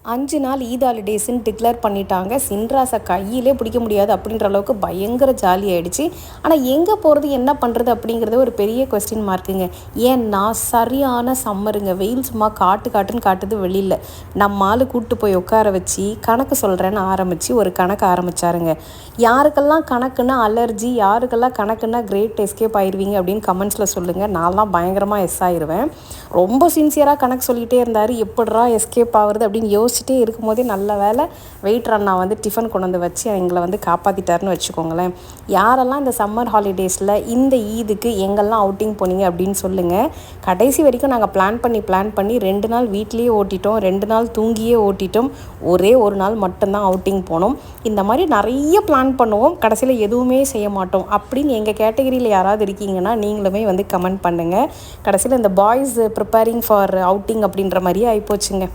5 நாள் ஈத் ஹாலிடேஸ்ன்னு டிக்ளேர் பண்ணிட்டாங்க. சின்ராஸை கையிலே பிடிக்க முடியாது அப்படின்ற அளவுக்கு பயங்கர ஜாலி ஆயிடுச்சு. ஆனால் எங்கே போகிறது, என்ன பண்ணுறது அப்படிங்கிறது ஒரு பெரிய கொஸ்டின் மார்க்குங்க. ஏன்னா சரியான சம்மருங்க. வெயில் சும்மா காட்டுன்னு காட்டுது வெளியில். நம்ம ஆள் கூப்பிட்டு போய் உட்கார வச்சு கணக்கு சொல்கிறேன்னு ஆரம்பித்து ஒரு கணக்கு ஆரம்பித்தாருங்க. யாருக்கெல்லாம் கணக்குன்னா அலர்ஜி, யாருக்கெல்லாம் கணக்குன்னா கிரேட் எஸ்கேப் ஆயிடுவீங்க அப்படின்னு கமெண்ட்ஸில் சொல்லுங்கள். நான்லாம் பயங்கரமாக எஸ் ஆயிடுவேன். ரொம்ப சின்சியராக கணக்கு சொல்லிகிட்டே இருந்தார். எப்படிரா எஸ்கேப் ஆகுறது அப்படின்னு யோசிச்சுட்டே இருக்கும்போதே நல்ல வேலை வெயிட்டர் அண்ணா வந்து டிஃபன் கொண்டு வந்து வச்சு எங்களை வந்து காப்பாற்றிட்டாருன்னு வச்சுக்கோங்களேன். யாரெல்லாம் இந்த சம்மர் ஹாலிடேஸில் இந்த ஈதுக்கு எங்கெல்லாம் அவுட்டிங் போனீங்க அப்படின்னு சொல்லுங்கள். கடைசி வரைக்கும் நாங்கள் பிளான் பண்ணி 2 நாள் வீட்லேயே ஓட்டிட்டோம், 2 நாள் தூங்கியே ஓட்டிட்டோம். ஒரே ஒரு நாள் மட்டும்தான் அவுட்டிங் போனோம். இந்த மாதிரி நிறைய பிளான் பண்ணுவோம், கடைசியில் எதுவுமே செய்ய மாட்டோம் அப்படின்னு எங்கள் கேட்டகரியில் யாராவது இருக்கீங்கன்னா நீங்களுமே வந்து கமெண்ட் பண்ணுங்கள். கடைசியில் இந்த பாய்ஸ் ப்ரிப்பேரிங் ஃபார் அவுட்டிங் அப்படின்ற மாதிரியே ஆகிப்போச்சுங்க.